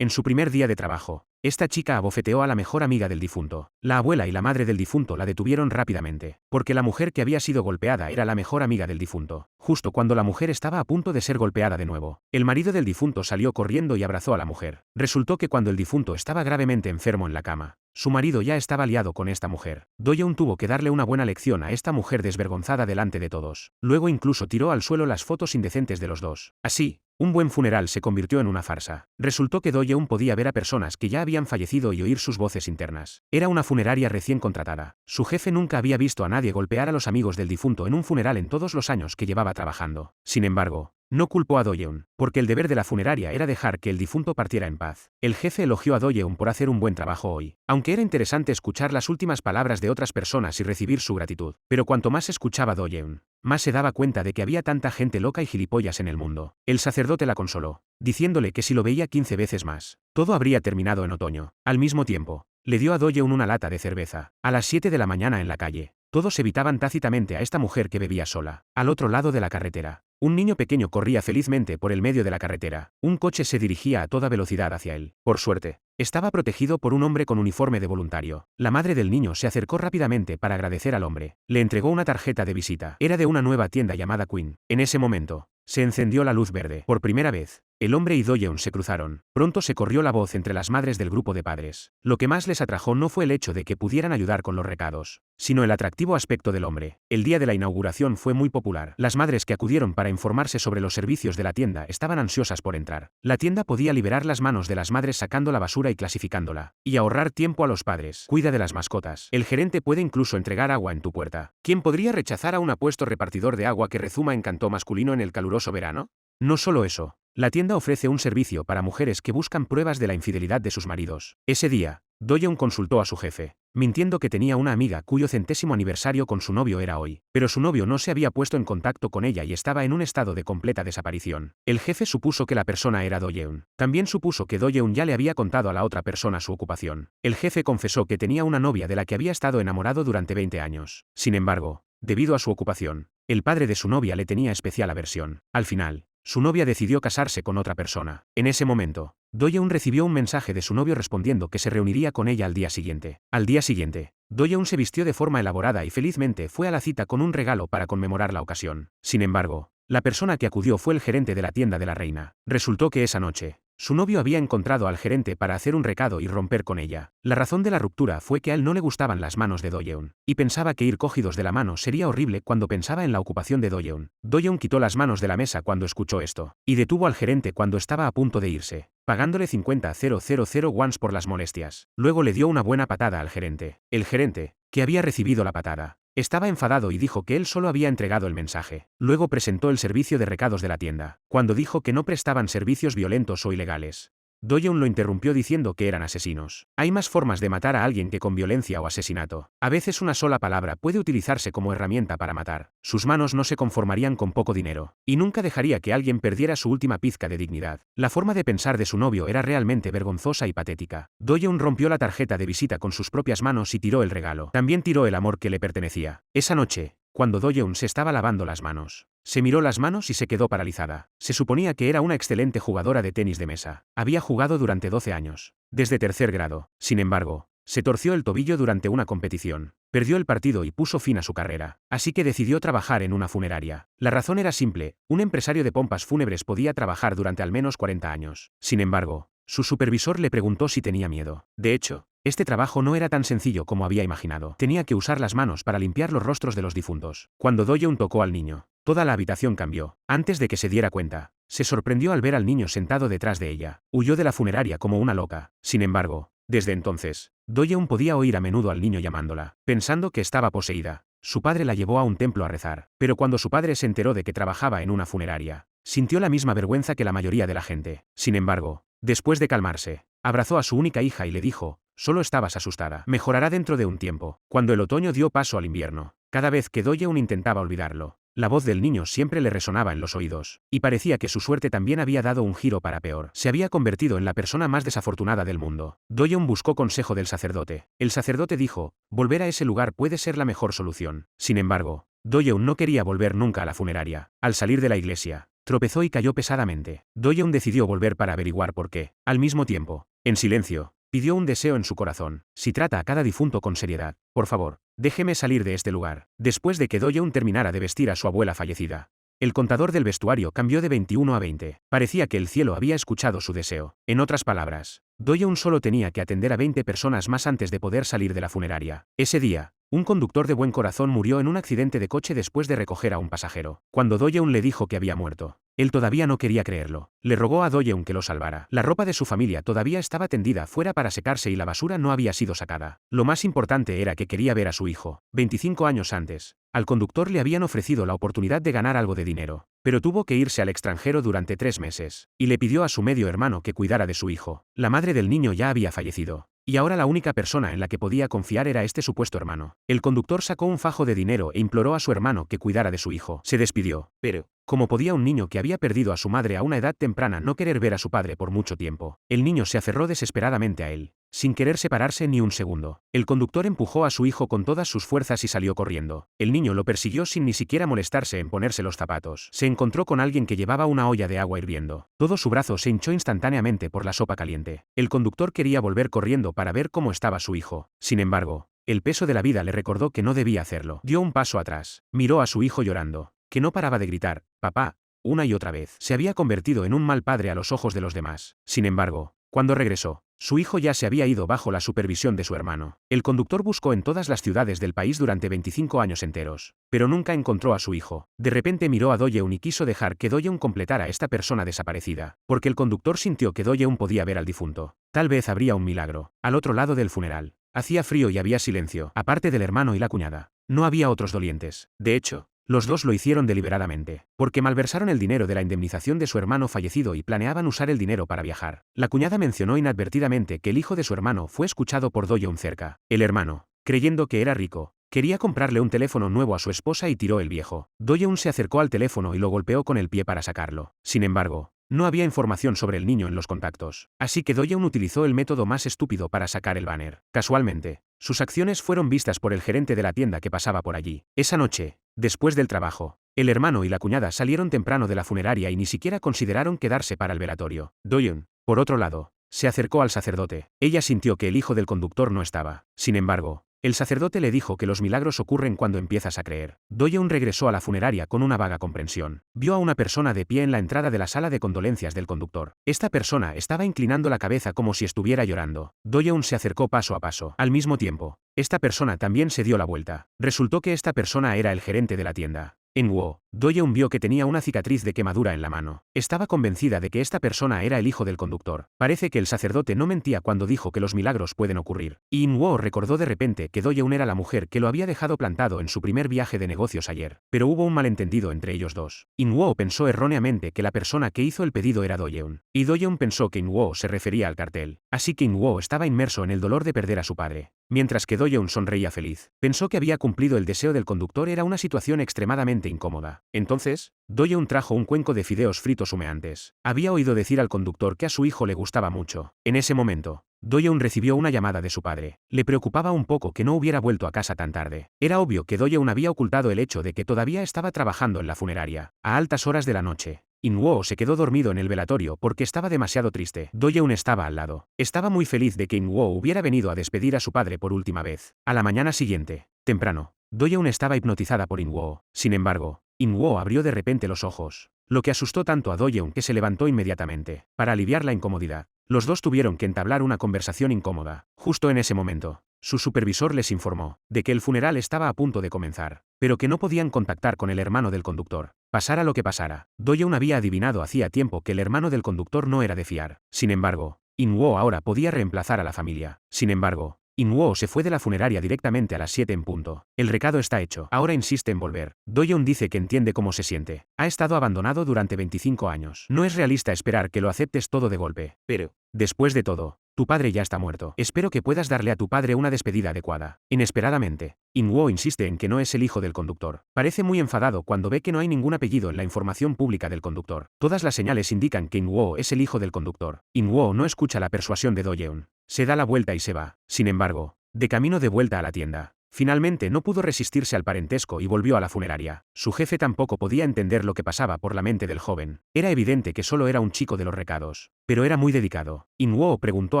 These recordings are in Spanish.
En su primer día de trabajo, esta chica abofeteó a la mejor amiga del difunto. La abuela y la madre del difunto la detuvieron rápidamente, porque la mujer que había sido golpeada era la mejor amiga del difunto. Justo cuando la mujer estaba a punto de ser golpeada de nuevo, el marido del difunto salió corriendo y abrazó a la mujer. Resultó que cuando el difunto estaba gravemente enfermo en la cama, su marido ya estaba liado con esta mujer. Do-yeon tuvo que darle una buena lección a esta mujer desvergonzada delante de todos. Luego incluso tiró al suelo las fotos indecentes de los dos. Así, un buen funeral se convirtió en una farsa. Resultó que Do-yeon podía ver a personas que ya habían fallecido y oír sus voces internas. Era una funeraria recién contratada. Su jefe nunca había visto a nadie golpear a los amigos del difunto en un funeral en todos los años que llevaba trabajando. Sin embargo, no culpó a Do-yeon, porque el deber de la funeraria era dejar que el difunto partiera en paz. El jefe elogió a Do-yeon por hacer un buen trabajo hoy. Aunque era interesante escuchar las últimas palabras de otras personas y recibir su gratitud, pero cuanto más escuchaba Do-yeon, más se daba cuenta de que había tanta gente loca y gilipollas en el mundo. El sacerdote la consoló, diciéndole que si lo veía 15 veces más, todo habría terminado en otoño. Al mismo tiempo, le dio a Do-yeon una lata de cerveza. A las 7 de la mañana en la calle, todos evitaban tácitamente a esta mujer que bebía sola. Al otro lado de la carretera, un niño pequeño corría felizmente por el medio de la carretera. Un coche se dirigía a toda velocidad hacia él. Por suerte, estaba protegido por un hombre con uniforme de voluntario. La madre del niño se acercó rápidamente para agradecer al hombre. Le entregó una tarjeta de visita. Era de una nueva tienda llamada Queen. En ese momento, se encendió la luz verde. Por primera vez, el hombre y Do-yeon se cruzaron. Pronto se corrió la voz entre las madres del grupo de padres. Lo que más les atrajo no fue el hecho de que pudieran ayudar con los recados, sino el atractivo aspecto del hombre. El día de la inauguración fue muy popular. Las madres que acudieron para informarse sobre los servicios de la tienda estaban ansiosas por entrar. La tienda podía liberar las manos de las madres sacando la basura y clasificándola, y ahorrar tiempo a los padres. Cuida de las mascotas. El gerente puede incluso entregar agua en tu puerta. ¿Quién podría rechazar a un apuesto repartidor de agua que rezuma en canto masculino en el caluroso verano? No solo eso. La tienda ofrece un servicio para mujeres que buscan pruebas de la infidelidad de sus maridos. Ese día, Do-yeon consultó a su jefe, mintiendo que tenía una amiga cuyo 100º aniversario con su novio era hoy, pero su novio no se había puesto en contacto con ella y estaba en un estado de completa desaparición. El jefe supuso que la persona era Do-yeon. También supuso que Do-yeon ya le había contado a la otra persona su ocupación. El jefe confesó que tenía una novia de la que había estado enamorado durante 20 años. Sin embargo, debido a su ocupación, el padre de su novia le tenía especial aversión. Al final, su novia decidió casarse con otra persona. En ese momento, Do-yeon recibió un mensaje de su novio respondiendo que se reuniría con ella al día siguiente. Al día siguiente, Do-yeon se vistió de forma elaborada y felizmente fue a la cita con un regalo para conmemorar la ocasión. Sin embargo, la persona que acudió fue el gerente de la tienda de la reina. Resultó que esa noche, su novio había encontrado al gerente para hacer un recado y romper con ella. La razón de la ruptura fue que a él no le gustaban las manos de Do-yeon, y pensaba que ir cogidos de la mano sería horrible cuando pensaba en la ocupación de Do-yeon. Do-yeon quitó las manos de la mesa cuando escuchó esto, y detuvo al gerente cuando estaba a punto de irse, pagándole 50.000 wons por las molestias. Luego le dio una buena patada al gerente. El gerente, que había recibido la patada, estaba enfadado y dijo que él solo había entregado el mensaje. Luego presentó el servicio de recados de la tienda, cuando dijo que no prestaban servicios violentos o ilegales. Do-yeon lo interrumpió diciendo que eran asesinos. Hay más formas de matar a alguien que con violencia o asesinato. A veces una sola palabra puede utilizarse como herramienta para matar. Sus manos no se conformarían con poco dinero, y nunca dejaría que alguien perdiera su última pizca de dignidad. La forma de pensar de su novio era realmente vergonzosa y patética. Do-yeon rompió la tarjeta de visita con sus propias manos y tiró el regalo. También tiró el amor que le pertenecía. Esa noche, cuando Do-yeon se estaba lavando las manos, se miró las manos y se quedó paralizada. Se suponía que era una excelente jugadora de tenis de mesa. Había jugado durante 12 años, desde tercer grado. Sin embargo, se torció el tobillo durante una competición. Perdió el partido y puso fin a su carrera. Así que decidió trabajar en una funeraria. La razón era simple: un empresario de pompas fúnebres podía trabajar durante al menos 40 años. Sin embargo, su supervisor le preguntó si tenía miedo. De hecho, este trabajo no era tan sencillo como había imaginado. Tenía que usar las manos para limpiar los rostros de los difuntos. Cuando Do-yeon tocó al niño, toda la habitación cambió. Antes de que se diera cuenta, se sorprendió al ver al niño sentado detrás de ella. Huyó de la funeraria como una loca. Sin embargo, desde entonces, Do-yeon podía oír a menudo al niño llamándola, pensando que estaba poseída. Su padre la llevó a un templo a rezar, pero cuando su padre se enteró de que trabajaba en una funeraria, sintió la misma vergüenza que la mayoría de la gente. Sin embargo, después de calmarse, abrazó a su única hija y le dijo: «Solo estabas asustada. Mejorará dentro de un tiempo». Cuando el otoño dio paso al invierno, cada vez que Do-yeon intentaba olvidarlo, la voz del niño siempre le resonaba en los oídos, y parecía que su suerte también había dado un giro para peor. Se había convertido en la persona más desafortunada del mundo. Do-yeon buscó consejo del sacerdote. El sacerdote dijo: «Volver a ese lugar puede ser la mejor solución». Sin embargo, Do-yeon no quería volver nunca a la funeraria. Al salir de la iglesia, tropezó y cayó pesadamente. Do-yeon decidió volver para averiguar por qué. Al mismo tiempo, en silencio, pidió un deseo en su corazón. Si trata a cada difunto con seriedad, por favor, déjeme salir de este lugar. Después de que Do-yeon terminara de vestir a su abuela fallecida, el contador del vestuario cambió de 21 a 20. Parecía que el cielo había escuchado su deseo. En otras palabras, Do-yeon solo tenía que atender a 20 personas más antes de poder salir de la funeraria. Ese día, un conductor de buen corazón murió en un accidente de coche después de recoger a un pasajero. Cuando Do-yeon le dijo que había muerto, él todavía no quería creerlo. Le rogó a Do-yeon que lo salvara. La ropa de su familia todavía estaba tendida fuera para secarse y la basura no había sido sacada. Lo más importante era que quería ver a su hijo. 25 años antes, al conductor le habían ofrecido la oportunidad de ganar algo de dinero, pero tuvo que irse al extranjero durante 3 meses, y le pidió a su medio hermano que cuidara de su hijo. La madre del niño ya había fallecido, y ahora la única persona en la que podía confiar era este supuesto hermano. El conductor sacó un fajo de dinero e imploró a su hermano que cuidara de su hijo. Se despidió, pero ¿cómo podía un niño que había perdido a su madre a una edad temprana no querer ver a su padre por mucho tiempo? El niño se aferró desesperadamente a él, sin querer separarse ni un segundo. El conductor empujó a su hijo con todas sus fuerzas y salió corriendo. El niño lo persiguió sin ni siquiera molestarse en ponerse los zapatos. Se encontró con alguien que llevaba una olla de agua hirviendo. Todo su brazo se hinchó instantáneamente por la sopa caliente. El conductor quería volver corriendo para ver cómo estaba su hijo. Sin embargo, el peso de la vida le recordó que no debía hacerlo. Dio un paso atrás. Miró a su hijo llorando, que no paraba de gritar, «Papá», una y otra vez. Se había convertido en un mal padre a los ojos de los demás. Sin embargo, cuando regresó, su hijo ya se había ido bajo la supervisión de su hermano. El conductor buscó en todas las ciudades del país durante 25 años enteros, pero nunca encontró a su hijo. De repente miró a Do-yeon y quiso dejar que Do-yeon completara a esta persona desaparecida, porque el conductor sintió que Do-yeon podía ver al difunto. Tal vez habría un milagro. Al otro lado del funeral, hacía frío y había silencio. Aparte del hermano y la cuñada, no había otros dolientes. De hecho, los dos lo hicieron deliberadamente, porque malversaron el dinero de la indemnización de su hermano fallecido y planeaban usar el dinero para viajar. La cuñada mencionó inadvertidamente que el hijo de su hermano fue escuchado por Do-yeon cerca. El hermano, creyendo que era rico, quería comprarle un teléfono nuevo a su esposa y tiró el viejo. Do-yeon se acercó al teléfono y lo golpeó con el pie para sacarlo. Sin embargo, no había información sobre el niño en los contactos, así que Do-yeon utilizó el método más estúpido para sacar el banner. Casualmente, sus acciones fueron vistas por el gerente de la tienda que pasaba por allí. Esa noche, después del trabajo, el hermano y la cuñada salieron temprano de la funeraria y ni siquiera consideraron quedarse para el velatorio. Do-yeon, por otro lado, se acercó al sacerdote. Ella sintió que el hijo del conductor no estaba. Sin embargo, el sacerdote le dijo que los milagros ocurren cuando empiezas a creer. Do-yeon regresó a la funeraria con una vaga comprensión. Vio a una persona de pie en la entrada de la sala de condolencias del conductor. Esta persona estaba inclinando la cabeza como si estuviera llorando. Do-yeon se acercó paso a paso. Al mismo tiempo, esta persona también se dio la vuelta. Resultó que esta persona era el gerente de la tienda. En Wo, Do-yeon vio que tenía una cicatriz de quemadura en la mano. Estaba convencida de que esta persona era el hijo del conductor. Parece que el sacerdote no mentía cuando dijo que los milagros pueden ocurrir. In-Wo recordó de repente que Do-yeon era la mujer que lo había dejado plantado en su primer viaje de negocios ayer. Pero hubo un malentendido entre ellos dos. In-Wo pensó erróneamente que la persona que hizo el pedido era Do-yeon. Y Do-yeon pensó que In-Wo se refería al cartel. Así que In-Wo estaba inmerso en el dolor de perder a su padre. Mientras que Do-yeon sonreía feliz. Pensó que había cumplido el deseo del conductor. Era una situación extremadamente incómoda. Entonces, Do-yeon trajo un cuenco de fideos fritos humeantes. Había oído decir al conductor que a su hijo le gustaba mucho. En ese momento, Do-yeon recibió una llamada de su padre. Le preocupaba un poco que no hubiera vuelto a casa tan tarde. Era obvio que Do-yeon había ocultado el hecho de que todavía estaba trabajando en la funeraria. A altas horas de la noche, In-Wo se quedó dormido en el velatorio porque estaba demasiado triste. Do-yeon estaba al lado. Estaba muy feliz de que In-Wo hubiera venido a despedir a su padre por última vez. A la mañana siguiente, temprano, Do-yeon estaba hipnotizada por In-Wo. Sin embargo, In-Wo abrió de repente los ojos, lo que asustó tanto a Do-yeon que se levantó inmediatamente. Para aliviar la incomodidad, los dos tuvieron que entablar una conversación incómoda. Justo en ese momento, su supervisor les informó de que el funeral estaba a punto de comenzar, pero que no podían contactar con el hermano del conductor. Pasara lo que pasara, Do-yeon había adivinado hacía tiempo que el hermano del conductor no era de fiar. Sin embargo, In-Wo ahora podía reemplazar a la familia. Sin embargo, In-Wo se fue de la funeraria directamente a las 7 en punto. El recado está hecho. Ahora insiste en volver. Do-yeon dice que entiende cómo se siente. Ha estado abandonado durante 25 años. No es realista esperar que lo aceptes todo de golpe. Pero, después de todo, tu padre ya está muerto. Espero que puedas darle a tu padre una despedida adecuada. Inesperadamente, In-Wo insiste en que no es el hijo del conductor. Parece muy enfadado cuando ve que no hay ningún apellido en la información pública del conductor. Todas las señales indican que In-Wo es el hijo del conductor. In-Wo no escucha la persuasión de Do-yeon. Se da la vuelta y se va. Sin embargo, de camino de vuelta a la tienda, Finalmente no pudo resistirse al parentesco y volvió a la funeraria. Su jefe tampoco podía entender lo que pasaba por la mente del joven. Era evidente que solo era un chico de los recados. Pero era muy dedicado. In-woo preguntó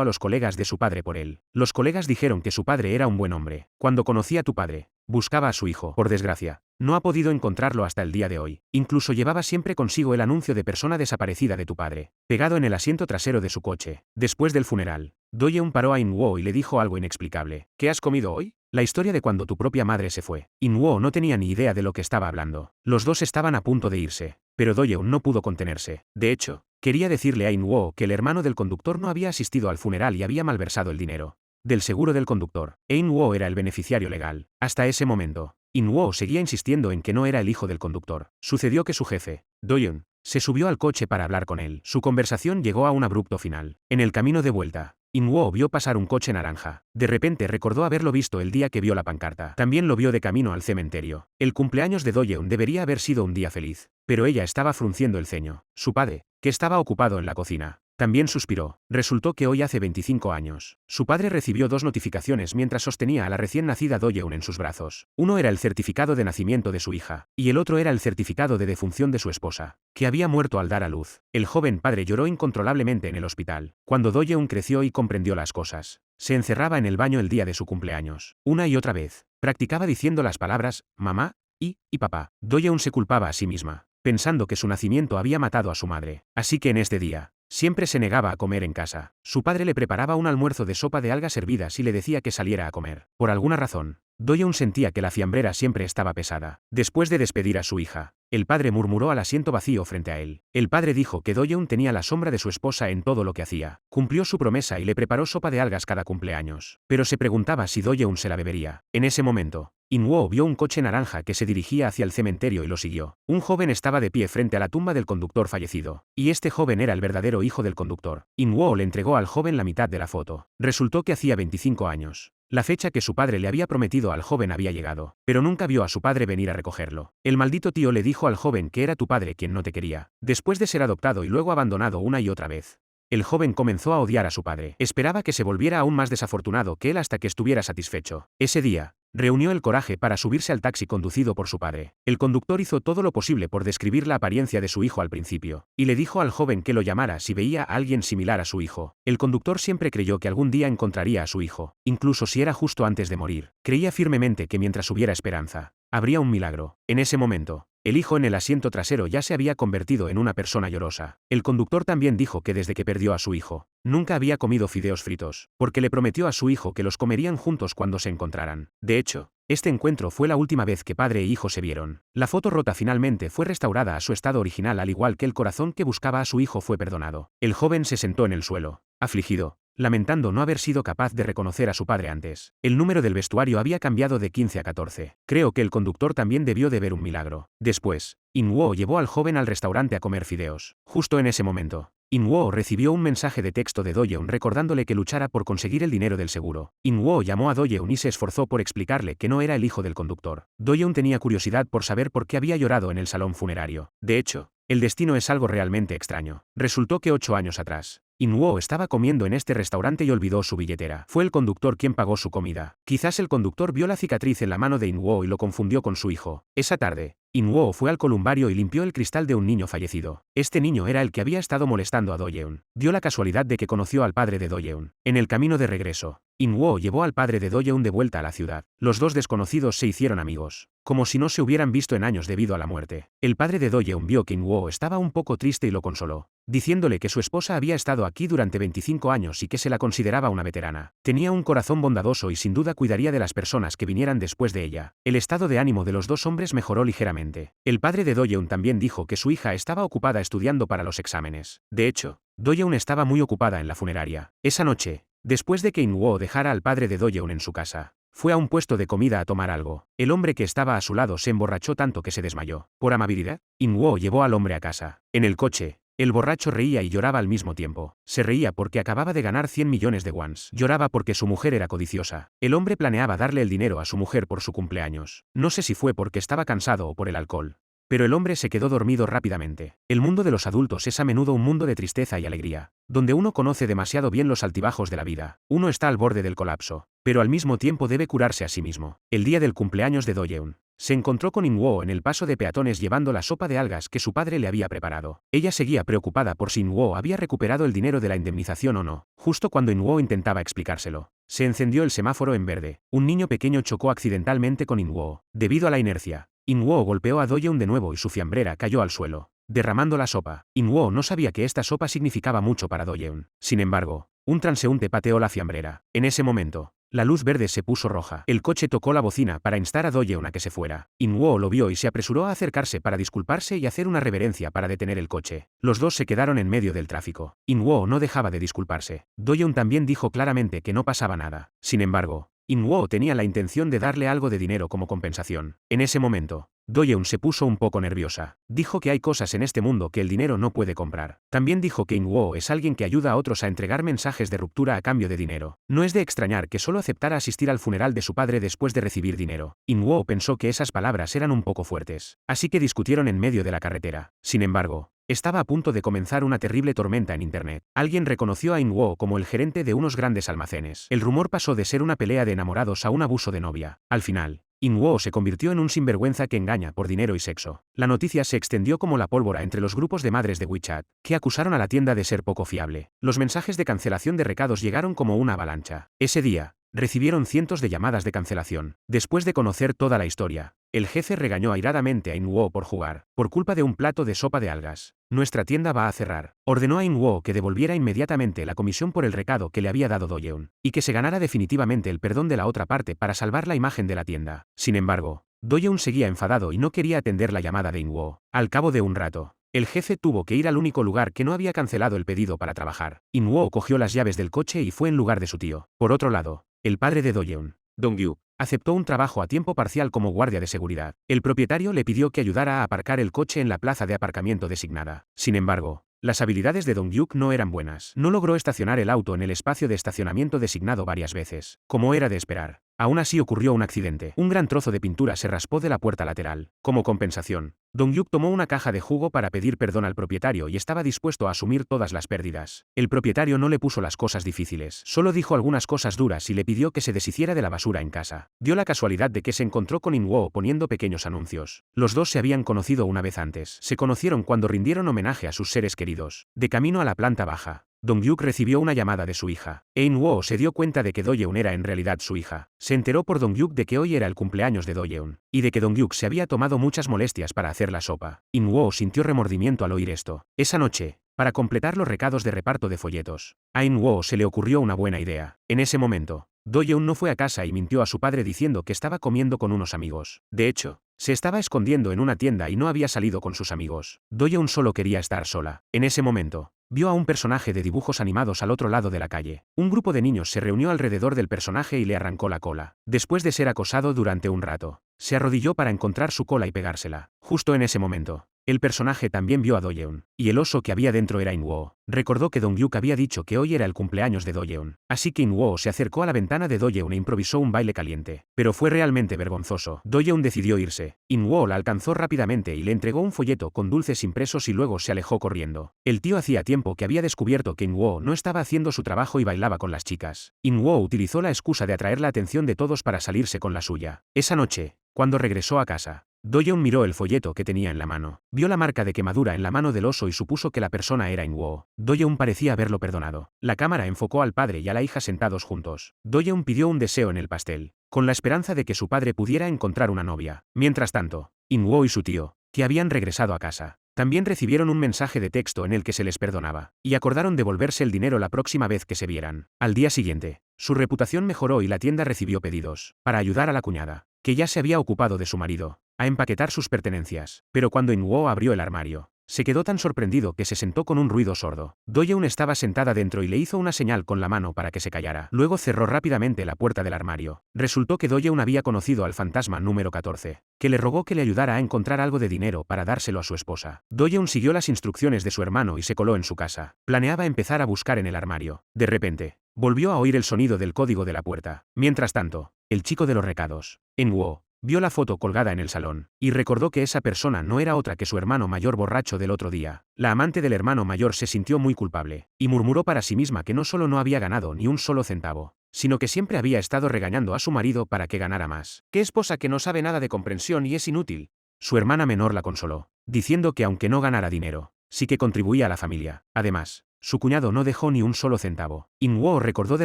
a los colegas de su padre por él. Los colegas dijeron que su padre era un buen hombre. Cuando conocí a tu padre, buscaba a su hijo. Por desgracia, no ha podido encontrarlo hasta el día de hoy. Incluso llevaba siempre consigo el anuncio de persona desaparecida de tu padre, pegado en el asiento trasero de su coche. Después del funeral, Do-yeon paró a In-woo y le dijo algo inexplicable. ¿Qué has comido hoy? La historia de cuando tu propia madre se fue. In-woo no tenía ni idea de lo que estaba hablando. Los dos estaban a punto de irse, pero Do-yeon no pudo contenerse. De hecho, quería decirle a In-woo que el hermano del conductor no había asistido al funeral y había malversado el dinero del seguro del conductor. In-woo era el beneficiario legal. Hasta ese momento, In-woo seguía insistiendo en que no era el hijo del conductor. Sucedió que su jefe, Do-yeon, se subió al coche para hablar con él. Su conversación llegó a un abrupto final. En el camino de vuelta, In-woo vio pasar un coche naranja. De repente recordó haberlo visto el día que vio la pancarta. También lo vio de camino al cementerio. El cumpleaños de Do-yeon debería haber sido un día feliz, pero ella estaba frunciendo el ceño. Su padre, que estaba ocupado en la cocina, también suspiró. Resultó que hoy hace 25 años. Su padre recibió dos notificaciones mientras sostenía a la recién nacida Do-yeon en sus brazos. Uno era el certificado de nacimiento de su hija, y el otro era el certificado de defunción de su esposa, que había muerto al dar a luz. El joven padre lloró incontrolablemente en el hospital. Cuando Do-yeon creció y comprendió las cosas, se encerraba en el baño el día de su cumpleaños. Una y otra vez, practicaba diciendo las palabras, mamá, y papá. Do-yeon se culpaba a sí misma, pensando que su nacimiento había matado a su madre. Así que en este día, siempre se negaba a comer en casa. Su padre le preparaba un almuerzo de sopa de algas hervidas y le decía que saliera a comer. Por alguna razón, Do-yeon sentía que la fiambrera siempre estaba pesada. Después de despedir a su hija, el padre murmuró al asiento vacío frente a él. El padre dijo que Do-yeon tenía la sombra de su esposa en todo lo que hacía. Cumplió su promesa y le preparó sopa de algas cada cumpleaños. Pero se preguntaba si Do-yeon se la bebería. En ese momento, In-woo vio un coche naranja que se dirigía hacia el cementerio y lo siguió. Un joven estaba de pie frente a la tumba del conductor fallecido. Y este joven era el verdadero hijo del conductor. In-woo le entregó al joven la mitad de la foto. Resultó que hacía 25 años. La fecha que su padre le había prometido al joven había llegado, pero nunca vio a su padre venir a recogerlo. El maldito tío le dijo al joven que era tu padre quien no te quería, después de ser adoptado y luego abandonado una y otra vez. El joven comenzó a odiar a su padre. Esperaba que se volviera aún más desafortunado que él hasta que estuviera satisfecho. Ese día, reunió el coraje para subirse al taxi conducido por su padre. El conductor hizo todo lo posible por describir la apariencia de su hijo al principio, y le dijo al joven que lo llamara si veía a alguien similar a su hijo. El conductor siempre creyó que algún día encontraría a su hijo, incluso si era justo antes de morir. Creía firmemente que mientras hubiera esperanza, habría un milagro. En ese momento, el hijo en el asiento trasero ya se había convertido en una persona llorosa. El conductor también dijo que desde que perdió a su hijo, nunca había comido fideos fritos, porque le prometió a su hijo que los comerían juntos cuando se encontraran. De hecho, este encuentro fue la última vez que padre e hijo se vieron. La foto rota finalmente fue restaurada a su estado original, al igual que el corazón que buscaba a su hijo fue perdonado. El joven se sentó en el suelo, afligido, lamentando no haber sido capaz de reconocer a su padre antes. El número del vestuario había cambiado de 15 a 14. Creo que el conductor también debió de ver un milagro. Después, In-woo llevó al joven al restaurante a comer fideos. Justo en ese momento, In-woo recibió un mensaje de texto de Do-yeon recordándole que luchara por conseguir el dinero del seguro. In-woo llamó a Do-yeon y se esforzó por explicarle que no era el hijo del conductor. Do-yeon tenía curiosidad por saber por qué había llorado en el salón funerario. De hecho, el destino es algo realmente extraño. Resultó que 8 años atrás, In-woo estaba comiendo en este restaurante y olvidó su billetera. Fue el conductor quien pagó su comida. Quizás el conductor vio la cicatriz en la mano de In-woo y lo confundió con su hijo. Esa tarde, In-woo fue al columbario y limpió el cristal de un niño fallecido. Este niño era el que había estado molestando a Do-yeon. Dio la casualidad de que conoció al padre de Do-yeon. En el camino de regreso, In-woo llevó al padre de Do-yeon de vuelta a la ciudad. Los dos desconocidos se hicieron amigos, como si no se hubieran visto en años debido a la muerte. El padre de Do-yeon vio que In-woo estaba un poco triste y lo consoló, diciéndole que su esposa había estado aquí durante 25 años y que se la consideraba una veterana. Tenía un corazón bondadoso y sin duda cuidaría de las personas que vinieran después de ella. El estado de ánimo de los dos hombres mejoró ligeramente. El padre de Do-yeon también dijo que su hija estaba ocupada estudiando para los exámenes. De hecho, Do-yeon estaba muy ocupada en la funeraria. Esa noche, después de que In-woo dejara al padre de Do-yeon en su casa, fue a un puesto de comida a tomar algo. El hombre que estaba a su lado se emborrachó tanto que se desmayó. Por amabilidad, In-woo llevó al hombre a casa. En el coche, el borracho reía y lloraba al mismo tiempo. Se reía porque acababa de ganar 100 millones de wons. Lloraba porque su mujer era codiciosa. El hombre planeaba darle el dinero a su mujer por su cumpleaños. No sé si fue porque estaba cansado o por el alcohol, pero el hombre se quedó dormido rápidamente. El mundo de los adultos es a menudo un mundo de tristeza y alegría, donde uno conoce demasiado bien los altibajos de la vida. Uno está al borde del colapso, pero al mismo tiempo debe curarse a sí mismo. El día del cumpleaños de Do-yeon, se encontró con In-woo en el paso de peatones llevando la sopa de algas que su padre le había preparado. Ella seguía preocupada por si In-woo había recuperado el dinero de la indemnización o no. Justo cuando In-woo intentaba explicárselo, se encendió el semáforo en verde. Un niño pequeño chocó accidentalmente con In-woo. Debido a la inercia, In-woo golpeó a Do-yeon de nuevo y su fiambrera cayó al suelo, derramando la sopa. In-woo no sabía que esta sopa significaba mucho para Do-yeon. Sin embargo, un transeúnte pateó la fiambrera. En ese momento, la luz verde se puso roja. El coche tocó la bocina para instar a Do-yeon a que se fuera. In-woo lo vio y se apresuró a acercarse para disculparse y hacer una reverencia para detener el coche. Los dos se quedaron en medio del tráfico. In-woo no dejaba de disculparse. Do-yeon también dijo claramente que no pasaba nada. Sin embargo, In-woo tenía la intención de darle algo de dinero como compensación. En ese momento, Do-yeon se puso un poco nerviosa. Dijo que hay cosas en este mundo que el dinero no puede comprar. También dijo que In-woo es alguien que ayuda a otros a entregar mensajes de ruptura a cambio de dinero. No es de extrañar que solo aceptara asistir al funeral de su padre después de recibir dinero. In-woo pensó que esas palabras eran un poco fuertes, así que discutieron en medio de la carretera. Sin embargo, estaba a punto de comenzar una terrible tormenta en Internet. Alguien reconoció a In-woo como el gerente de unos grandes almacenes. El rumor pasó de ser una pelea de enamorados a un abuso de novia. Al final, In-woo se convirtió en un sinvergüenza que engaña por dinero y sexo. La noticia se extendió como la pólvora entre los grupos de madres de WeChat, que acusaron a la tienda de ser poco fiable. Los mensajes de cancelación de recados llegaron como una avalancha. Ese día, recibieron cientos de llamadas de cancelación. Después de conocer toda la historia, el jefe regañó airadamente a In-woo por jugar, por culpa de un plato de sopa de algas. Nuestra tienda va a cerrar. Ordenó a In-woo que devolviera inmediatamente la comisión por el recado que le había dado Do-yeon, y que se ganara definitivamente el perdón de la otra parte para salvar la imagen de la tienda. Sin embargo, Do-yeon seguía enfadado y no quería atender la llamada de In-woo. Al cabo de un rato, el jefe tuvo que ir al único lugar que no había cancelado el pedido para trabajar. In-woo cogió las llaves del coche y fue en lugar de su tío. Por otro lado, el padre de Do-yeon, Dong-hyuk, aceptó un trabajo a tiempo parcial como guardia de seguridad. El propietario le pidió que ayudara a aparcar el coche en la plaza de aparcamiento designada. Sin embargo, las habilidades de Dong-hyuk no eran buenas. No logró estacionar el auto en el espacio de estacionamiento designado varias veces, como era de esperar. Aún así ocurrió un accidente. Un gran trozo de pintura se raspó de la puerta lateral. Como compensación, Dong-hyuk tomó una caja de jugo para pedir perdón al propietario y estaba dispuesto a asumir todas las pérdidas. El propietario no le puso las cosas difíciles, solo dijo algunas cosas duras y le pidió que se deshiciera de la basura en casa. Dio la casualidad de que se encontró con In-woo poniendo pequeños anuncios. Los dos se habían conocido una vez antes. Se conocieron cuando rindieron homenaje a sus seres queridos. De camino a la planta baja, Dong-hyuk recibió una llamada de su hija. In-woo se dio cuenta de que Do-yeon era en realidad su hija. Se enteró por Dong-hyuk de que hoy era el cumpleaños de Do-yeon, y de que Dong-hyuk se había tomado muchas molestias para hacer la sopa. In-woo sintió remordimiento al oír esto. Esa noche, para completar los recados de reparto de folletos, a In-woo se le ocurrió una buena idea. En ese momento, Do-yeon no fue a casa y mintió a su padre diciendo que estaba comiendo con unos amigos. De hecho, se estaba escondiendo en una tienda y no había salido con sus amigos. Do-yeon solo quería estar sola. En ese momento, vio a un personaje de dibujos animados al otro lado de la calle. Un grupo de niños se reunió alrededor del personaje y le arrancó la cola. Después de ser acosado durante un rato, se arrodilló para encontrar su cola y pegársela. Justo en ese momento, el personaje también vio a Do-yeon, y el oso que había dentro era In-woo. Recordó que Dong-hyuk había dicho que hoy era el cumpleaños de Do-yeon, así que In-woo se acercó a la ventana de Do-yeon e improvisó un baile caliente. Pero fue realmente vergonzoso. Do-yeon decidió irse. In-woo la alcanzó rápidamente y le entregó un folleto con dulces impresos y luego se alejó corriendo. El tío hacía tiempo que había descubierto que In-woo no estaba haciendo su trabajo y bailaba con las chicas. In-woo utilizó la excusa de atraer la atención de todos para salirse con la suya. Esa noche, cuando regresó a casa, Do-yeon miró el folleto que tenía en la mano. Vio la marca de quemadura en la mano del oso y supuso que la persona era In-woo. Do-yeon parecía haberlo perdonado. La cámara enfocó al padre y a la hija sentados juntos. Do-yeon pidió un deseo en el pastel, con la esperanza de que su padre pudiera encontrar una novia. Mientras tanto, In-woo y su tío, que habían regresado a casa, también recibieron un mensaje de texto en el que se les perdonaba, y acordaron devolverse el dinero la próxima vez que se vieran. Al día siguiente, su reputación mejoró y la tienda recibió pedidos, para ayudar a la cuñada, que ya se había ocupado de su marido, a empaquetar sus pertenencias. Pero cuando In-woo abrió el armario, se quedó tan sorprendido que se sentó con un ruido sordo. Do-yeon estaba sentada dentro y le hizo una señal con la mano para que se callara. Luego cerró rápidamente la puerta del armario. Resultó que Do-yeon había conocido al fantasma número 14, que le rogó que le ayudara a encontrar algo de dinero para dárselo a su esposa. Do-yeon siguió las instrucciones de su hermano y se coló en su casa. Planeaba empezar a buscar en el armario. De repente, volvió a oír el sonido del código de la puerta. Mientras tanto, el chico de los recados, In-woo, Vio la foto colgada en el salón, y recordó que esa persona no era otra que su hermano mayor borracho del otro día. La amante del hermano mayor se sintió muy culpable, y murmuró para sí misma que no solo no había ganado ni un solo centavo, sino que siempre había estado regañando a su marido para que ganara más. ¿Qué esposa que no sabe nada de comprensión y es inútil? Su hermana menor la consoló, diciendo que aunque no ganara dinero, sí que contribuía a la familia. Además, su cuñado no dejó ni un solo centavo. In-woo recordó de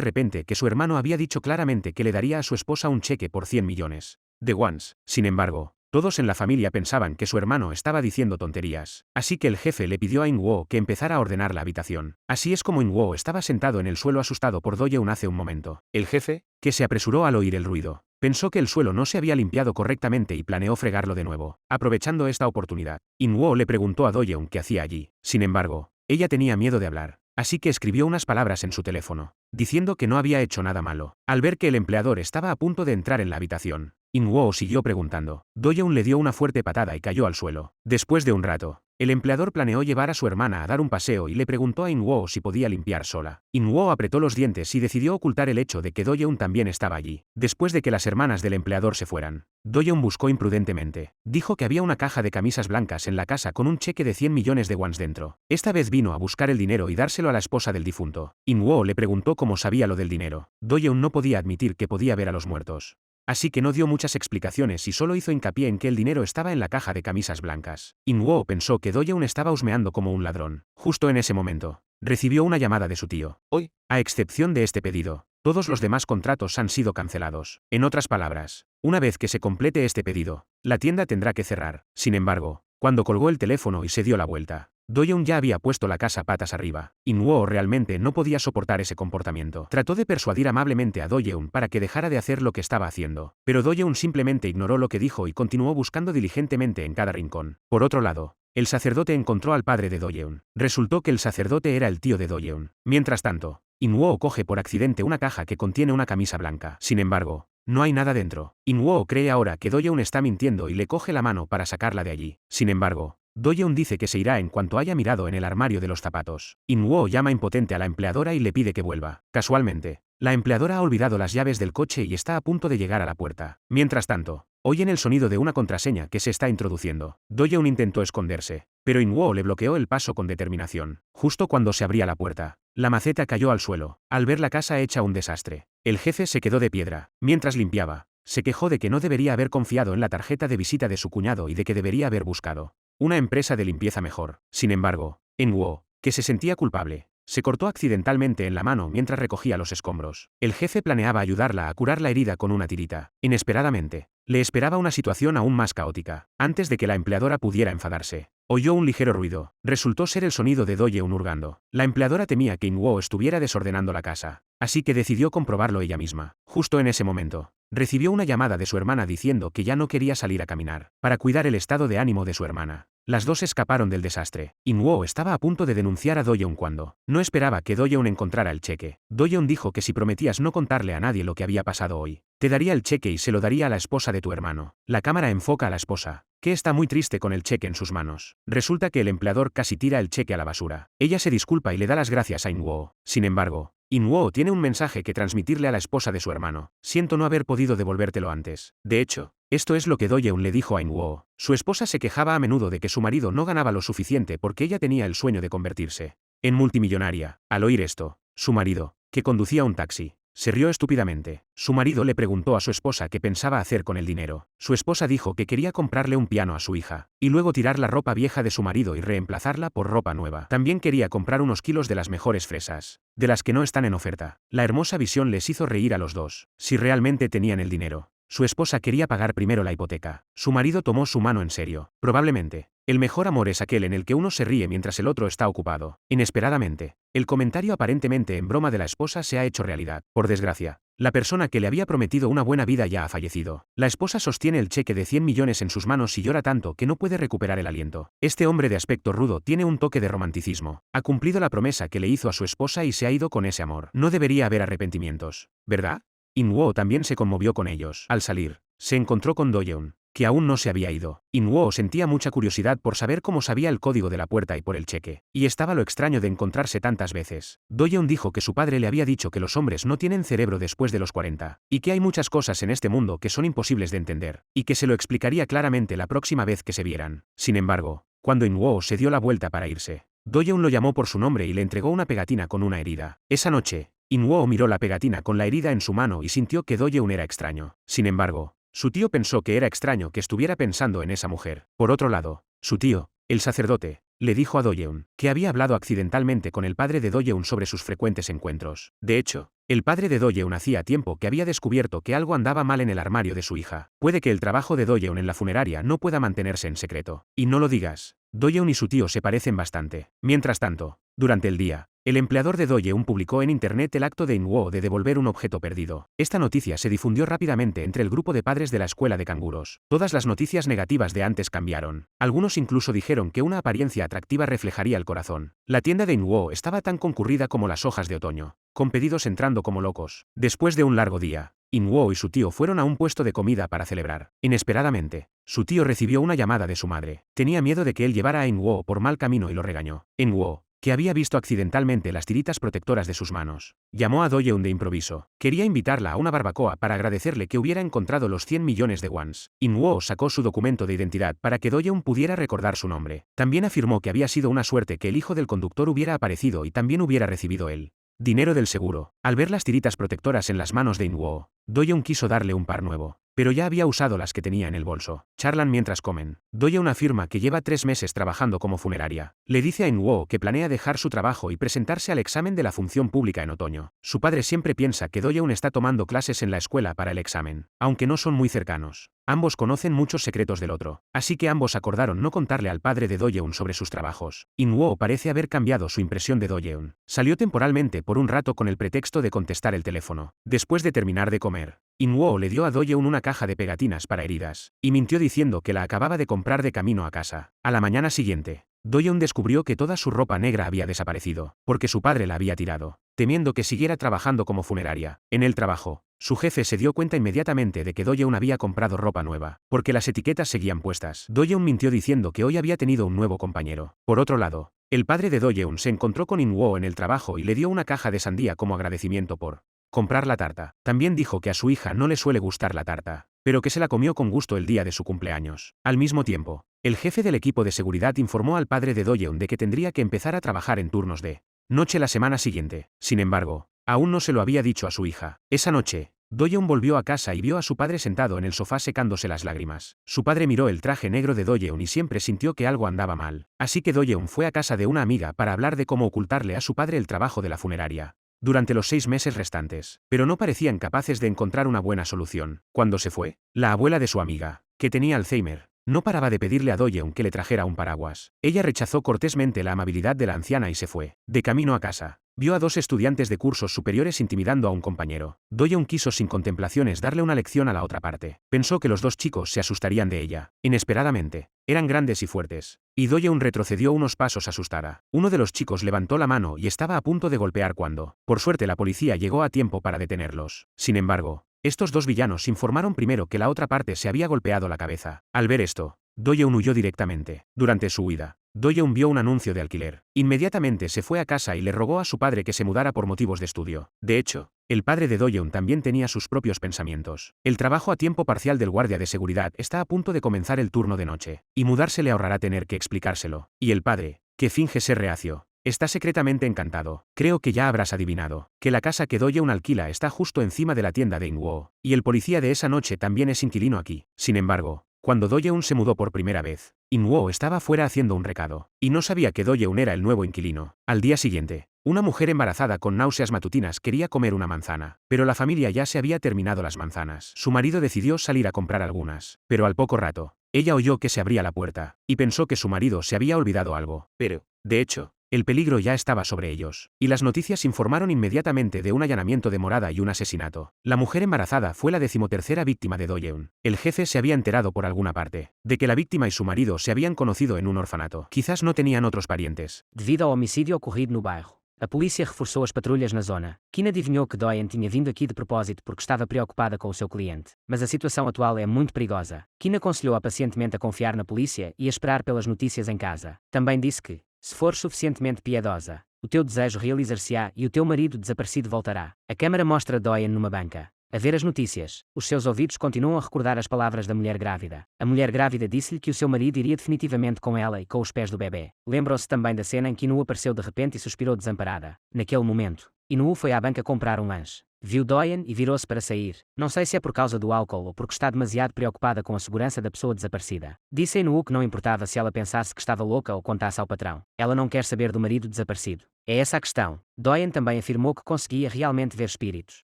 repente que su hermano había dicho claramente que le daría a su esposa un cheque por 100 millones de wons. Sin embargo, todos en la familia pensaban que su hermano estaba diciendo tonterías. Así que el jefe le pidió a In-woo que empezara a ordenar la habitación. Así es como In-woo estaba sentado en el suelo asustado por Do-yeon hace un momento. El jefe, que se apresuró al oír el ruido, pensó que el suelo no se había limpiado correctamente y planeó fregarlo de nuevo. Aprovechando esta oportunidad, In-woo le preguntó a Do-yeon qué hacía allí. Sin embargo, ella tenía miedo de hablar, así que escribió unas palabras en su teléfono, diciendo que no había hecho nada malo. Al ver que el empleador estaba a punto de entrar en la habitación, In-woo siguió preguntando. Do-yeon le dio una fuerte patada y cayó al suelo. Después de un rato, el empleador planeó llevar a su hermana a dar un paseo y le preguntó a In-woo si podía limpiar sola. In-woo apretó los dientes y decidió ocultar el hecho de que Do-yeon también estaba allí. Después de que las hermanas del empleador se fueran, Do-yeon buscó imprudentemente. Dijo que había una caja de camisas blancas en la casa con un cheque de 100 millones de wons dentro. Esta vez vino a buscar el dinero y dárselo a la esposa del difunto. In-woo le preguntó cómo sabía lo del dinero. Do-yeon no podía admitir que podía ver a los muertos, así que no dio muchas explicaciones y solo hizo hincapié en que el dinero estaba en la caja de camisas blancas. In-woo pensó que Do-yeon estaba husmeando como un ladrón. Justo en ese momento, recibió una llamada de su tío. Hoy, a excepción de este pedido, todos los demás contratos han sido cancelados. En otras palabras, una vez que se complete este pedido, la tienda tendrá que cerrar. Sin embargo, cuando colgó el teléfono y se dio la vuelta, Do-yeon ya había puesto la casa patas arriba. In-woo realmente no podía soportar ese comportamiento. Trató de persuadir amablemente a Do-yeon para que dejara de hacer lo que estaba haciendo, pero Do-yeon simplemente ignoró lo que dijo y continuó buscando diligentemente en cada rincón. Por otro lado, el sacerdote encontró al padre de Do-yeon. Resultó que el sacerdote era el tío de Do-yeon. Mientras tanto, In-woo coge por accidente una caja que contiene una camisa blanca. Sin embargo, no hay nada dentro. In-woo cree ahora que Do-yeon está mintiendo y le coge la mano para sacarla de allí. Sin embargo, Do-yeon dice que se irá en cuanto haya mirado en el armario de los zapatos. In-woo llama impotente a la empleadora y le pide que vuelva. Casualmente, la empleadora ha olvidado las llaves del coche y está a punto de llegar a la puerta. Mientras tanto, oyen el sonido de una contraseña que se está introduciendo. Do-yeon intentó esconderse, pero In-woo le bloqueó el paso con determinación. Justo cuando se abría la puerta, la maceta cayó al suelo. Al ver la casa hecha un desastre, el jefe se quedó de piedra. Mientras limpiaba, se quejó de que no debería haber confiado en la tarjeta de visita de su cuñado y de que debería haber buscado una empresa de limpieza mejor. Sin embargo, In-woo, que se sentía culpable, se cortó accidentalmente en la mano mientras recogía los escombros. El jefe planeaba ayudarla a curar la herida con una tirita. Inesperadamente, le esperaba una situación aún más caótica. Antes de que la empleadora pudiera enfadarse, oyó un ligero ruido. Resultó ser el sonido de Do-yeon hurgando. La empleadora temía que In-woo estuviera desordenando la casa, así que decidió comprobarlo ella misma. Justo en ese momento, recibió una llamada de su hermana diciendo que ya no quería salir a caminar, para cuidar el estado de ánimo de su hermana. Las dos escaparon del desastre. In-woo estaba a punto de denunciar a Do-yeon cuando no esperaba que Do-yeon encontrara el cheque. Do-yeon dijo que si prometías no contarle a nadie lo que había pasado hoy, te daría el cheque y se lo daría a la esposa de tu hermano. La cámara enfoca a la esposa, que está muy triste con el cheque en sus manos. Resulta que el empleador casi tira el cheque a la basura. Ella se disculpa y le da las gracias a In-woo. Sin embargo, In-woo tiene un mensaje que transmitirle a la esposa de su hermano. Siento no haber podido devolvértelo antes. De hecho, esto es lo que Do-yeon le dijo a In-woo. Su esposa se quejaba a menudo de que su marido no ganaba lo suficiente porque ella tenía el sueño de convertirse en multimillonaria. Al oír esto, su marido, que conducía un taxi, se rió estúpidamente. Su marido le preguntó a su esposa qué pensaba hacer con el dinero. Su esposa dijo que quería comprarle un piano a su hija, y luego tirar la ropa vieja de su marido y reemplazarla por ropa nueva. También quería comprar unos kilos de las mejores fresas, de las que no están en oferta. La hermosa visión les hizo reír a los dos. Si realmente tenían el dinero, su esposa quería pagar primero la hipoteca. Su marido tomó su mano en serio. Probablemente, el mejor amor es aquel en el que uno se ríe mientras el otro está ocupado. Inesperadamente, el comentario aparentemente en broma de la esposa se ha hecho realidad. Por desgracia, la persona que le había prometido una buena vida ya ha fallecido. La esposa sostiene el cheque de 100 millones en sus manos y llora tanto que no puede recuperar el aliento. Este hombre de aspecto rudo tiene un toque de romanticismo. Ha cumplido la promesa que le hizo a su esposa y se ha ido con ese amor. No debería haber arrepentimientos, ¿verdad? In-woo también se conmovió con ellos. Al salir, se encontró con Do-yeon, que aún no se había ido. In-woo sentía mucha curiosidad por saber cómo sabía el código de la puerta y por el cheque. Y estaba lo extraño de encontrarse tantas veces. Do-yeon dijo que su padre le había dicho que los hombres no tienen cerebro después de los 40, y que hay muchas cosas en este mundo que son imposibles de entender, y que se lo explicaría claramente la próxima vez que se vieran. Sin embargo, cuando In-woo se dio la vuelta para irse, Do-yeon lo llamó por su nombre y le entregó una pegatina con una herida. Esa noche, In-woo miró la pegatina con la herida en su mano y sintió que Do-yeon era extraño. Sin embargo, su tío pensó que era extraño que estuviera pensando en esa mujer. Por otro lado, su tío, el sacerdote, le dijo a Do-yeon que había hablado accidentalmente con el padre de Do-yeon sobre sus frecuentes encuentros. De hecho, el padre de Do-yeon hacía tiempo que había descubierto que algo andaba mal en el armario de su hija. Puede que el trabajo de Do-yeon en la funeraria no pueda mantenerse en secreto. Y no lo digas. Do-yeon y su tío se parecen bastante. Mientras tanto, durante el día, el empleador de Do-yeon publicó en internet el acto de In-woo de devolver un objeto perdido. Esta noticia se difundió rápidamente entre el grupo de padres de la escuela de canguros. Todas las noticias negativas de antes cambiaron. Algunos incluso dijeron que una apariencia atractiva reflejaría el corazón. La tienda de In-woo estaba tan concurrida como las hojas de otoño, con pedidos entrando como locos. Después de un largo día, In-woo y su tío fueron a un puesto de comida para celebrar. Inesperadamente, su tío recibió una llamada de su madre. Tenía miedo de que él llevara a In-woo por mal camino y lo regañó. In-woo, que había visto accidentalmente las tiritas protectoras de sus manos, llamó a Do-yeon de improviso. Quería invitarla a una barbacoa para agradecerle que hubiera encontrado los 100 millones de wons. In-woo sacó su documento de identidad para que Do-yeon pudiera recordar su nombre. También afirmó que había sido una suerte que el hijo del conductor hubiera aparecido y también hubiera recibido el dinero del seguro. Al ver las tiritas protectoras en las manos de In-woo, Do-yeon quiso darle un par nuevo, pero ya había usado las que tenía en el bolso. Charlan mientras comen. Do-yeon afirma que lleva 3 meses trabajando como funeraria. Le dice a In-woo que planea dejar su trabajo y presentarse al examen de la función pública en otoño. Su padre siempre piensa que Do-yeon está tomando clases en la escuela para el examen, aunque no son muy cercanos. Ambos conocen muchos secretos del otro, así que ambos acordaron no contarle al padre de Do-yeon sobre sus trabajos. In-woo parece haber cambiado su impresión de Do-yeon. Salió temporalmente por un rato con el pretexto de contestar el teléfono. Después de terminar de comer, In-woo le dio a Do-yeon una caja de pegatinas para heridas, y mintió diciendo que la acababa de comprar de camino a casa. A la mañana siguiente, Do-yeon descubrió que toda su ropa negra había desaparecido, porque su padre la había tirado, temiendo que siguiera trabajando como funeraria. En el trabajo, su jefe se dio cuenta inmediatamente de que Do-yeon había comprado ropa nueva, porque las etiquetas seguían puestas. Do-yeon mintió diciendo que hoy había tenido un nuevo compañero. Por otro lado, el padre de Do-yeon se encontró con In-woo en el trabajo y le dio una caja de sandía como agradecimiento por comprar la tarta. También dijo que a su hija no le suele gustar la tarta, pero que se la comió con gusto el día de su cumpleaños. Al mismo tiempo, el jefe del equipo de seguridad informó al padre de Do-yeon de que tendría que empezar a trabajar en turnos de noche la semana siguiente. Sin embargo, aún no se lo había dicho a su hija. Esa noche, Do-yeon volvió a casa y vio a su padre sentado en el sofá secándose las lágrimas. Su padre miró el traje negro de Do-yeon y siempre sintió que algo andaba mal. Así que Do-yeon fue a casa de una amiga para hablar de cómo ocultarle a su padre el trabajo de la funeraria durante los 6 meses restantes, pero no parecían capaces de encontrar una buena solución. Cuando se fue, la abuela de su amiga, que tenía Alzheimer, no paraba de pedirle a Do-yeon que le trajera un paraguas. Ella rechazó cortésmente la amabilidad de la anciana y se fue. De camino a casa, vio a 2 estudiantes de cursos superiores intimidando a un compañero. Do-yeon quiso sin contemplaciones darle una lección a la otra parte. Pensó que los 2 chicos se asustarían de ella. Inesperadamente, eran grandes y fuertes, y Do-yeon retrocedió unos pasos asustada. Uno de los chicos levantó la mano y estaba a punto de golpear cuando, por suerte, la policía llegó a tiempo para detenerlos. Sin embargo, estos 2 villanos informaron primero que la otra parte se había golpeado la cabeza. Al ver esto, Do-yeon huyó directamente. Durante su huida, Do-yeon vio un anuncio de alquiler. Inmediatamente se fue a casa y le rogó a su padre que se mudara por motivos de estudio. De hecho, el padre de Do-yeon también tenía sus propios pensamientos. El trabajo a tiempo parcial del guardia de seguridad está a punto de comenzar el turno de noche, y mudarse le ahorrará tener que explicárselo. Y el padre, que finge ser reacio, está secretamente encantado. Creo que ya habrás adivinado que la casa que Do-yeon alquila está justo encima de la tienda de In-woo, y el policía de esa noche también es inquilino aquí. Sin embargo, cuando Do-yeon se mudó por primera vez, In-woo estaba fuera haciendo un recado, y no sabía que Do-yeon era el nuevo inquilino. Al día siguiente, una mujer embarazada con náuseas matutinas quería comer una manzana, pero la familia ya se había terminado las manzanas. Su marido decidió salir a comprar algunas, pero al poco rato, ella oyó que se abría la puerta, y pensó que su marido se había olvidado algo. Pero, de hecho, el peligro ya estaba sobre ellos, y las noticias informaron inmediatamente de un allanamiento de morada y un asesinato. La mujer embarazada fue la 13ª víctima de Do-yeon. El jefe se había enterado por alguna parte de que la víctima y su marido se habían conocido en un orfanato. Quizás no tenían otros parientes. Debido a homicidio ocurrido no bairro. A polícia reforçou as patrulhas na zona. Kim adivinhou que Doyen tinha vindo aqui de propósito porque estava preocupada com o seu cliente. Mas a situação atual é muito perigosa. Kim aconselhou-a pacientemente a confiar na polícia e a esperar pelas notícias em casa. Também disse que, se fores suficientemente piedosa, o teu desejo realizar-se-á e o teu marido desaparecido voltará. A câmara mostra Doyen numa banca. A ver as notícias, os seus ouvidos continuam a recordar as palavras da mulher grávida. A mulher grávida disse-lhe que o seu marido iria definitivamente com ela e com os pés do bebê. Lembram-se também da cena em que Inu apareceu de repente e suspirou desamparada. Naquele momento, Inu foi à banca comprar um lanche. Viu Doyen e virou-se para sair. Não sei se é por causa do álcool ou porque está demasiado preocupada com a segurança da pessoa desaparecida. Disse a Inu que não importava se ela pensasse que estava louca ou contasse ao patrão. Ela não quer saber do marido desaparecido. É essa a questão. Doyen também afirmou que conseguia realmente ver espíritos.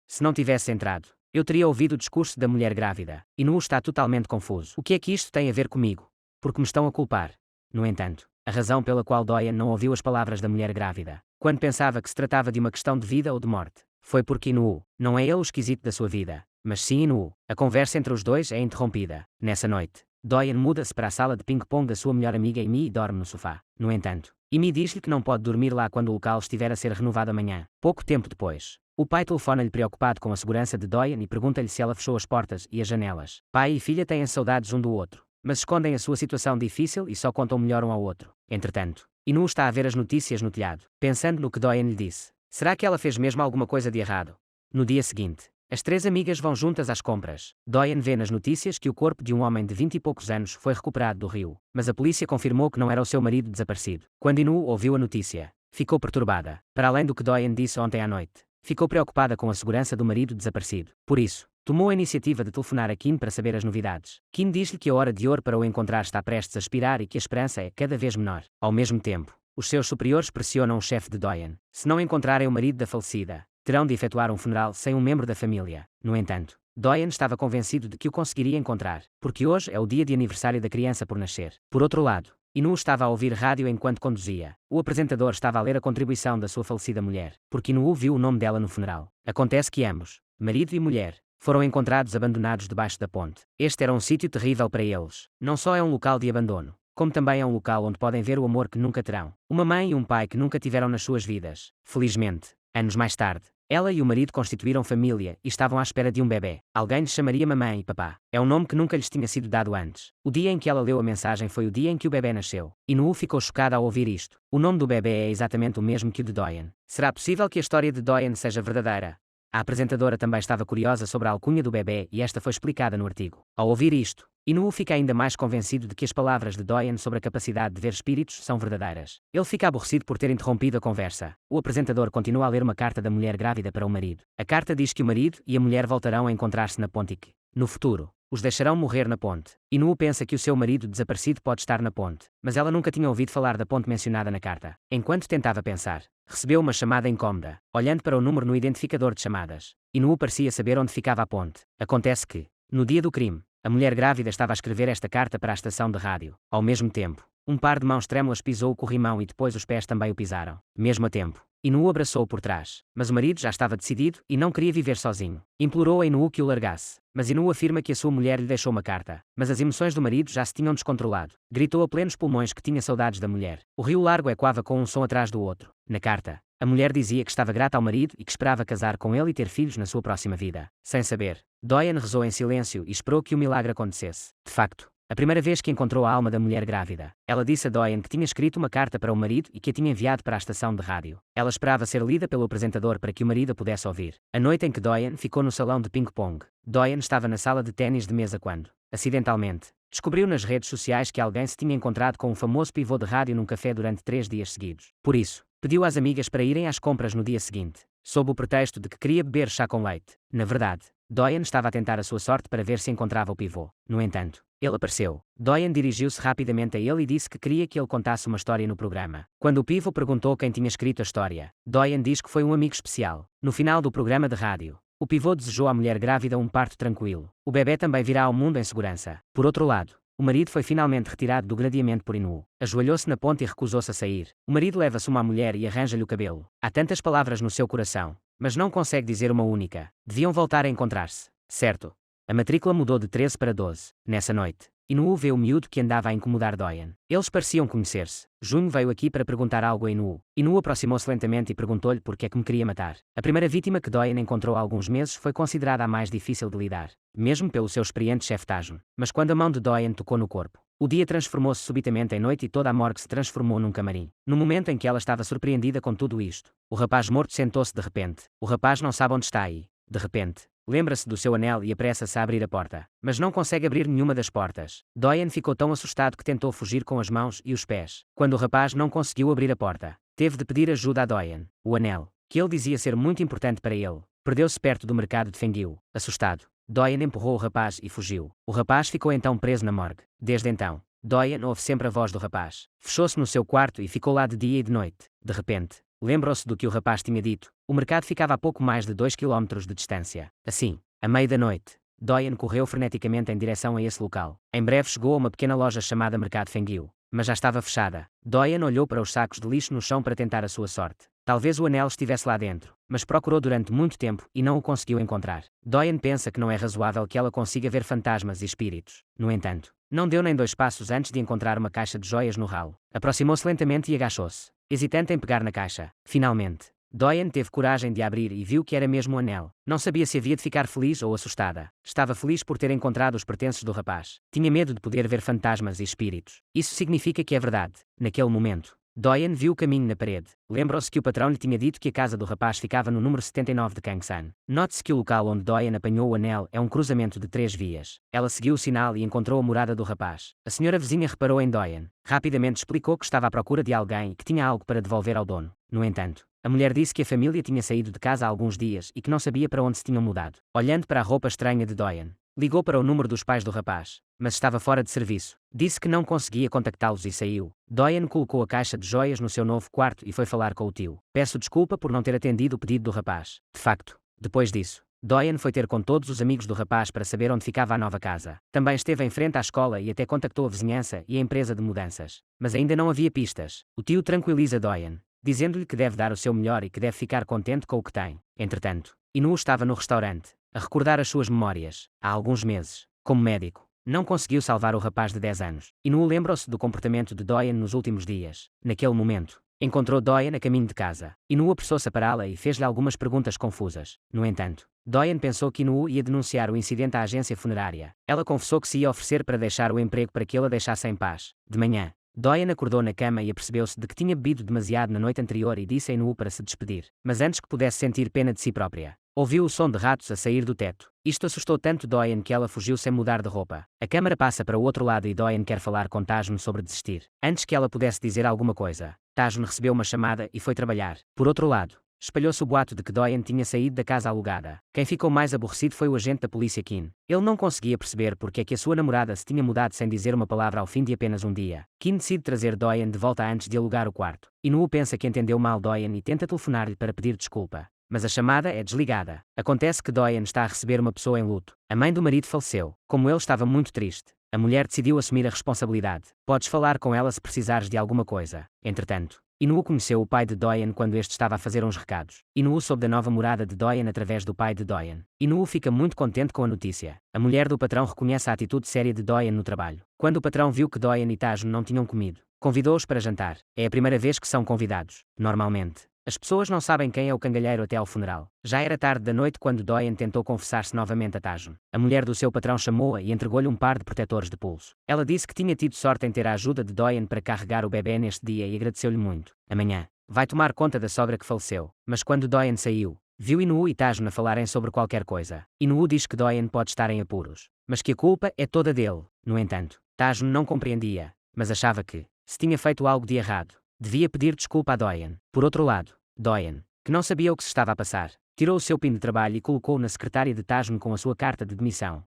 Se não tivesse entrado, eu teria ouvido o discurso da mulher grávida. Inu está totalmente confuso. O que é que isto tem a ver comigo? Porque me estão a culpar. No entanto, a razão pela qual Doyen não ouviu as palavras da mulher grávida, quando pensava que se tratava de uma questão de vida ou de morte, foi porque Inu não é ele o esquisito da sua vida, mas sim Inu. A conversa entre os dois é interrompida. Nessa noite, Doyen muda-se para a sala de ping-pong da sua melhor amiga Amy e dorme no sofá. No entanto, Amy diz-lhe que não pode dormir lá quando o local estiver a ser renovado amanhã. Pouco tempo depois, o pai telefona-lhe preocupado com a segurança de Doyen e pergunta-lhe se ela fechou as portas e as janelas. Pai e filha têm saudades um do outro, mas escondem a sua situação difícil e só contam melhor um ao outro. Entretanto, Inu está a ver as notícias no telhado, pensando no que Doyen lhe disse. Será que ela fez mesmo alguma coisa de errado? No dia seguinte, as três amigas vão juntas às compras. Doyen vê nas notícias que o corpo de um homem de 20 e poucos anos foi recuperado do rio, mas a polícia confirmou que não era o seu marido desaparecido. Quando Inu ouviu a notícia, ficou perturbada. Para além do que Doyen disse ontem à noite, ficou preocupada com a segurança do marido desaparecido. Por isso, tomou a iniciativa de telefonar a Kim para saber as novidades. Kim diz-lhe que a hora de ouro para o encontrar está prestes a expirar e que a esperança é cada vez menor. Ao mesmo tempo, os seus superiores pressionam o chefe de Doyen. Se não encontrarem o marido da falecida, terão de efetuar um funeral sem um membro da família. No entanto, Doyen estava convencido de que o conseguiria encontrar, porque hoje é o dia de aniversário da criança por nascer. Por outro lado, Inu estava a ouvir rádio enquanto conduzia. O apresentador estava a ler a contribuição da sua falecida mulher, porque Inu viu o nome dela no funeral. Acontece que ambos, marido e mulher, foram encontrados abandonados debaixo da ponte. Este era um sítio terrível para eles. Não só é um local de abandono, como também é um local onde podem ver o amor que nunca terão. Uma mãe e um pai que nunca tiveram nas suas vidas. Felizmente, anos mais tarde, ela e o marido constituíram família e estavam à espera de um bebê. Alguém lhes chamaria mamãe e papá. É um nome que nunca lhes tinha sido dado antes. O dia em que ela leu a mensagem foi o dia em que o bebê nasceu. Inu ficou chocada ao ouvir isto. O nome do bebê é exatamente o mesmo que o de Doyen. Será possível que a história de Doyen seja verdadeira? A apresentadora também estava curiosa sobre a alcunha do bebê e esta foi explicada no artigo. Ao ouvir isto, Inu fica ainda mais convencido de que as palavras de Doyen sobre a capacidade de ver espíritos são verdadeiras. Ele fica aborrecido por ter interrompido a conversa. O apresentador continua a ler uma carta da mulher grávida para o marido. A carta diz que o marido e a mulher voltarão a encontrar-se na ponte e que, no futuro, os deixarão morrer na ponte. Inu pensa que o seu marido desaparecido pode estar na ponte, mas ela nunca tinha ouvido falar da ponte mencionada na carta. Enquanto tentava pensar, recebeu uma chamada incômoda. Olhando para o número no identificador de chamadas, Inu parecia saber onde ficava a ponte. Acontece que, no dia do crime, a mulher grávida estava a escrever esta carta para a estação de rádio. Ao mesmo tempo, um par de mãos trêmulas pisou o corrimão e depois os pés também o pisaram. Mesmo a tempo, Inu o abraçou por trás, mas o marido já estava decidido e não queria viver sozinho. Implorou a Inu que o largasse, mas Inu afirma que a sua mulher lhe deixou uma carta. Mas as emoções do marido já se tinham descontrolado. Gritou a plenos pulmões que tinha saudades da mulher. O rio largo ecoava com um som atrás do outro. Na carta, a mulher dizia que estava grata ao marido e que esperava casar com ele e ter filhos na sua próxima vida. Sem saber, Doyen rezou em silêncio e esperou que o milagre acontecesse. De facto, a primeira vez que encontrou a alma da mulher grávida, ela disse a Doyen que tinha escrito uma carta para o marido e que a tinha enviado para a estação de rádio. Ela esperava ser lida pelo apresentador para que o marido a pudesse ouvir. A noite em que Doyen ficou no salão de ping-pong, Doyen estava na sala de ténis de mesa quando, acidentalmente, descobriu nas redes sociais que alguém se tinha encontrado com um famoso pivô de rádio num café durante 3 dias seguidos. Por isso, pediu às amigas para irem às compras no dia seguinte, sob o pretexto de que queria beber chá com leite. Na verdade, Doyen estava a tentar a sua sorte para ver se encontrava o pivô. No entanto, ele apareceu. Doyen dirigiu-se rapidamente a ele e disse que queria que ele contasse uma história no programa. Quando o pivô perguntou quem tinha escrito a história, Doyen disse que foi um amigo especial. No final do programa de rádio, o pivô desejou à mulher grávida um parto tranquilo. O bebê também virá ao mundo em segurança. Por outro lado, o marido foi finalmente retirado do gradeamento por Inu. Ajoelhou-se na ponte e recusou-se a sair. O marido leva-se uma mulher e arranja-lhe o cabelo. Há tantas palavras no seu coração, mas não consegue dizer uma única. Deviam voltar a encontrar-se. Certo. A matrícula mudou de 13 para 12. Nessa noite, Inu vê o miúdo que andava a incomodar Doyen. Eles pareciam conhecer-se. Junho veio aqui para perguntar algo a Inu. Inu aproximou-se lentamente e perguntou-lhe por que é que me queria matar. A primeira vítima que Doyen encontrou há alguns meses foi considerada a mais difícil de lidar, mesmo pelo seu experiente chefe Tajun. Mas quando a mão de Doyen tocou no corpo, o dia transformou-se subitamente em noite e toda a morgue se transformou num camarim. No momento em que ela estava surpreendida com tudo isto, o rapaz morto sentou-se de repente. O rapaz não sabe onde está aí. De repente, lembra-se do seu anel e apressa-se a abrir a porta, mas não consegue abrir nenhuma das portas. Doyen ficou tão assustado que tentou fugir com as mãos e os pés. Quando o rapaz não conseguiu abrir a porta, teve de pedir ajuda a Doyen. O anel, que ele dizia ser muito importante para ele, perdeu-se perto do mercado de Fengyou. Assustado, Doyen empurrou o rapaz e fugiu. O rapaz ficou então preso na morgue. Desde então, Doyen ouve sempre a voz do rapaz. Fechou-se no seu quarto e ficou lá de dia e de noite. De repente, lembrou-se do que o rapaz tinha dito. O mercado ficava a pouco mais de 2 quilómetros de distância. Assim, à meia da noite, Doyen correu freneticamente em direção a esse local. Em breve chegou a uma pequena loja chamada Mercado Fengyou, mas já estava fechada. Doyen olhou para os sacos de lixo no chão para tentar a sua sorte. Talvez o anel estivesse lá dentro, mas procurou durante muito tempo e não o conseguiu encontrar. Doyen pensa que não é razoável que ela consiga ver fantasmas e espíritos. No entanto, não deu nem 2 passos antes de encontrar uma caixa de joias no ralo. Aproximou-se lentamente e agachou-se, hesitante em pegar na caixa. Finalmente, Doyen teve coragem de abrir e viu que era mesmo o anel. Não sabia se havia de ficar feliz ou assustada. Estava feliz por ter encontrado os pertences do rapaz. Tinha medo de poder ver fantasmas e espíritos. Isso significa que é verdade. Naquele momento, Doyen viu o caminho na parede. Lembrou-se que o patrão lhe tinha dito que a casa do rapaz ficava no número 79 de Kangsan. Note-se que o local onde Doyen apanhou o anel é um cruzamento de 3 vias. Ela seguiu o sinal e encontrou a morada do rapaz. A senhora vizinha reparou em Doyen. Rapidamente explicou que estava à procura de alguém e que tinha algo para devolver ao dono. No entanto, a mulher disse que a família tinha saído de casa há alguns dias e que não sabia para onde se tinham mudado. Olhando para a roupa estranha de Doyen, ligou para o número dos pais do rapaz, mas estava fora de serviço. Disse que não conseguia contactá-los e saiu. Doyen colocou a caixa de joias no seu novo quarto e foi falar com o tio. Peço desculpa por não ter atendido o pedido do rapaz. De facto, depois disso, Doyen foi ter com todos os amigos do rapaz para saber onde ficava a nova casa. Também esteve em frente à escola e até contactou a vizinhança e a empresa de mudanças. Mas ainda não havia pistas. O tio tranquiliza Doyen, dizendo-lhe que deve dar o seu melhor e que deve ficar contente com o que tem. Entretanto, Inu estava no restaurante, a recordar as suas memórias. Há alguns meses, como médico, não conseguiu salvar o rapaz de 10 anos. Inu lembrou-se do comportamento de Doyen nos últimos dias. Naquele momento, encontrou Doyen a caminho de casa. Inu apressou-se a pará-la e fez-lhe algumas perguntas confusas. No entanto, Doyen pensou que Inu ia denunciar o incidente à agência funerária. Ela confessou que se ia oferecer para deixar o emprego para que ele a deixasse em paz. De manhã, Doyen acordou na cama e apercebeu-se de que tinha bebido demasiado na noite anterior e disse a Inu para se despedir. Mas antes que pudesse sentir pena de si própria, ouviu o som de ratos a sair do teto. Isto assustou tanto Doyen que ela fugiu sem mudar de roupa. A câmara passa para o outro lado e Doyen quer falar com Tajun sobre desistir. Antes que ela pudesse dizer alguma coisa, Tajun recebeu uma chamada e foi trabalhar. Por outro lado, espalhou-se o boato de que Doyen tinha saído da casa alugada. Quem ficou mais aborrecido foi o agente da polícia Kim. Ele não conseguia perceber porque é que a sua namorada se tinha mudado sem dizer uma palavra ao fim de apenas um dia. Kim decide trazer Doyen de volta antes de alugar o quarto. Inu pensa que entendeu mal Doyen e tenta telefonar-lhe para pedir desculpa. Mas a chamada é desligada. Acontece que Doyen está a receber uma pessoa em luto. A mãe do marido faleceu. Como ele estava muito triste, a mulher decidiu assumir a responsabilidade. Podes falar com ela se precisares de alguma coisa. Entretanto, Inu conheceu o pai de Doyen quando este estava a fazer uns recados. Inu soube da nova morada de Doyen através do pai de Doyen. Inu fica muito contente com a notícia. A mulher do patrão reconhece a atitude séria de Doyen no trabalho. Quando o patrão viu que Doyen e Tajun não tinham comido, convidou-os para jantar. É a primeira vez que são convidados. Normalmente, as pessoas não sabem quem é o cangalheiro até ao funeral. Já era tarde da noite quando Doyen tentou confessar-se novamente a Tajun. A mulher do seu patrão chamou-a e entregou-lhe um par de protetores de pulso. Ela disse que tinha tido sorte em ter a ajuda de Doyen para carregar o bebê neste dia e agradeceu-lhe muito. Amanhã, vai tomar conta da sogra que faleceu. Mas quando Doyen saiu, viu Inu e Tajun a falarem sobre qualquer coisa. Inu diz que Doyen pode estar em apuros, mas que a culpa é toda dele. No entanto, Tajun não compreendia, mas achava que, se tinha feito algo de errado, devia pedir desculpa a Doyen. Por outro lado, Doyen, que não sabia o que se estava a passar, tirou o seu pin de trabalho e colocou-o na secretária de Tajun com a sua carta de demissão.